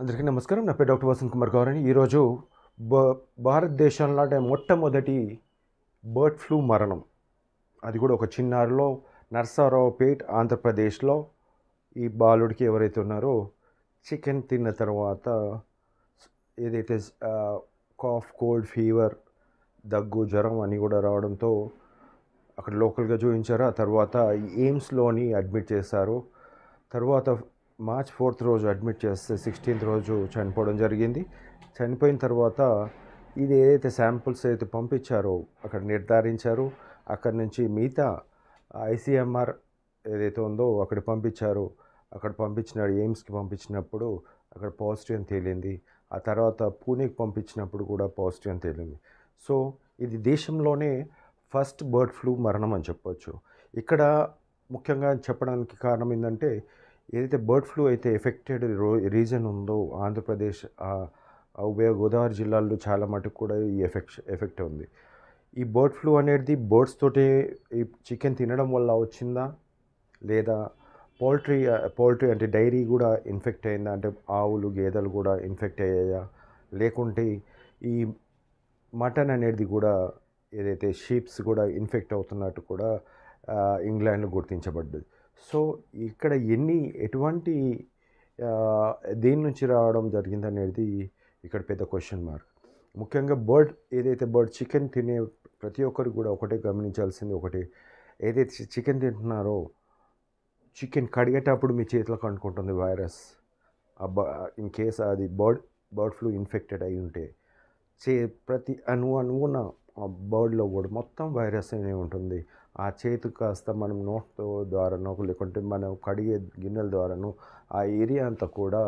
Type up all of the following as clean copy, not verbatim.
అందరికీ నమస్కారం. నా పేరు డాక్టర్ వసంత్ కుమార్ గౌరని. ఈరోజు బ భారతదేశంలోనే మొట్టమొదటి బర్డ్ ఫ్లూ మరణం, అది కూడా ఒక చిన్నారిలో నర్సారావుపేట్ ఆంధ్రప్రదేశ్లో ఈ బాలుడికి ఎవరైతే ఉన్నారో చికెన్ తిన్న తర్వాత ఏదైతే కాఫ్, కోల్డ్, ఫీవర్, దగ్గు, జ్వరం అని కూడా రావడంతో అక్కడ లోకల్గా చూపించారు. ఆ తర్వాత ఎయిమ్స్లోని అడ్మిట్ చేశారు. తర్వాత మార్చ్ 4th రోజు అడ్మిట్ చేస్తే 16th రోజు చనిపోవడం జరిగింది. చనిపోయిన తర్వాత ఇది ఏదైతే శాంపుల్స్ అయితే పంపించారో అక్కడ నిర్ధారించారు. అక్కడి నుంచి మిగతా ఐసీఎంఆర్ ఏదైతే ఉందో అక్కడ పంపించారు. అక్కడ పంపించిన ఎయిమ్స్కి పంపించినప్పుడు అక్కడ పాజిటివ్ అని తేలింది. ఆ తర్వాత పూణేకి పంపించినప్పుడు కూడా పాజిటివ్ అని తేలింది. సో ఇది దేశంలోనే ఫస్ట్ బర్డ్ ఫ్లూ మరణం అని చెప్పొచ్చు. ఇక్కడ ముఖ్యంగా చెప్పడానికి కారణం ఏంటంటే, ఏదైతే బర్డ్ ఫ్లూ అయితే ఎఫెక్టెడ్ రీజన్ ఉందో ఆంధ్రప్రదేశ్, ఉభయ గోదావరి జిల్లాల్లో చాలా మటుకు కూడా ఈ ఎఫెక్ట్ ఉంది. ఈ బర్డ్ ఫ్లూ అనేది బర్డ్స్ తోటే ఈ చికెన్ తినడం వల్ల వచ్చిందా, లేదా పౌల్ట్రీ అంటే డైరీ కూడా ఇన్ఫెక్ట్ అయిందా, అంటే ఆవులు, గేదెలు కూడా ఇన్ఫెక్ట్ అయ్యాయా, లేకుంటే ఈ మటన్ అనేది కూడా ఏదైతే షీప్స్ కూడా ఇన్ఫెక్ట్ అవుతున్నట్టు కూడా ఇంగ్లాండ్లో గుర్తించబడ్డది. సో ఇక్కడ ఎటువంటి దేని నుంచి రావడం జరిగిందనేది ఇక్కడ పెద్ద క్వశ్చన్ మార్క్. ముఖ్యంగా ఏదైతే బర్డ్ చికెన్ తినే ప్రతి ఒక్కరు కూడా ఒకటే గమనించాల్సింది ఒకటి, ఏదైతే చికెన్ తింటున్నారో చికెన్ కడిగేటప్పుడు మీ చేతిలోకి అంటుకుంటుంది వైరస్. ఇన్ కేస్ అది బర్డ్ ఫ్లూ ఇన్ఫెక్టెడ్ అయి ఉంటే ప్రతి అణువున బర్డ్లో కూడా మొత్తం వైరస్ అనే ఉంటుంది. ఆ చేతు కాస్త మనం నోట్తో ద్వారానో లేకుంటే మనం కడిగే గిన్నెల ద్వారానో ఆ ఏరియా అంతా కూడా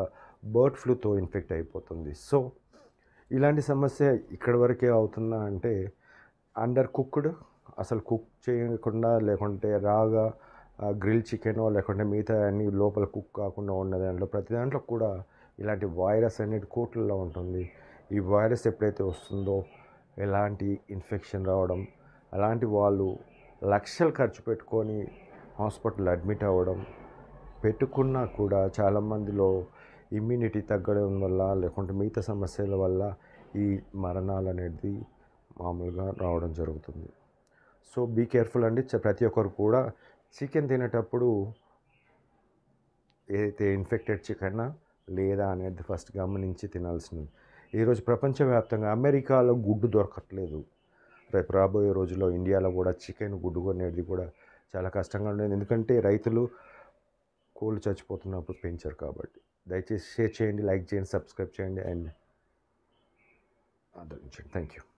బర్డ్ ఫ్లూతో ఇన్ఫెక్ట్ అయిపోతుంది. సో ఇలాంటి సమస్య ఇక్కడి వరకే అవుతుందా అంటే, అండర్ కుక్డ్, అసలు కుక్ చేయకుండా, లేకుంటే రాగా గ్రిల్ చికెనో లేకుంటే మిగతా అన్ని లోపల కుక్ కాకుండా ఉన్న దాంట్లో ప్రతి దాంట్లో కూడా ఇలాంటి వైరస్ అనేది కోట్లలో ఉంటుంది. ఈ వైరస్ ఎప్పుడైతే వస్తుందో ఎలాంటి ఇన్ఫెక్షన్ రావడం, అలాంటి వాళ్ళు లక్షలు ఖర్చు పెట్టుకొని హాస్పిటల్ అడ్మిట్ అవ్వడం, పెట్టుకున్నా కూడా చాలామందిలో ఇమ్యూనిటీ తగ్గడం వల్ల లేకుంటే మిగతా సమస్యల వల్ల ఈ మరణాలు అనేది మామూలుగా రావడం జరుగుతుంది. సో బీ కేర్ఫుల్ అండి. ప్రతి ఒక్కరు కూడా చికెన్ తినేటప్పుడు ఏదైతే ఇన్ఫెక్టెడ్ చికెనా లేదా అనేది ఫస్ట్ గమనించి తినాల్సింది. ఈరోజు ప్రపంచవ్యాప్తంగా అమెరికాలో గుడ్డు దొరకట్లేదు. రేపు రాబోయే రోజుల్లో ఇండియాలో కూడా చికెన్, గుడ్డు అనేది కూడా చాలా కష్టంగా ఉండేది. ఎందుకంటే రైతులు కోళ్ళు చచ్చిపోతున్నప్పుడు పెంచారు కాబట్టి. దయచేసి షేర్ చేయండి, లైక్ చేయండి, సబ్స్క్రైబ్ చేయండి అండ్ ఆదరించండి. Thank you.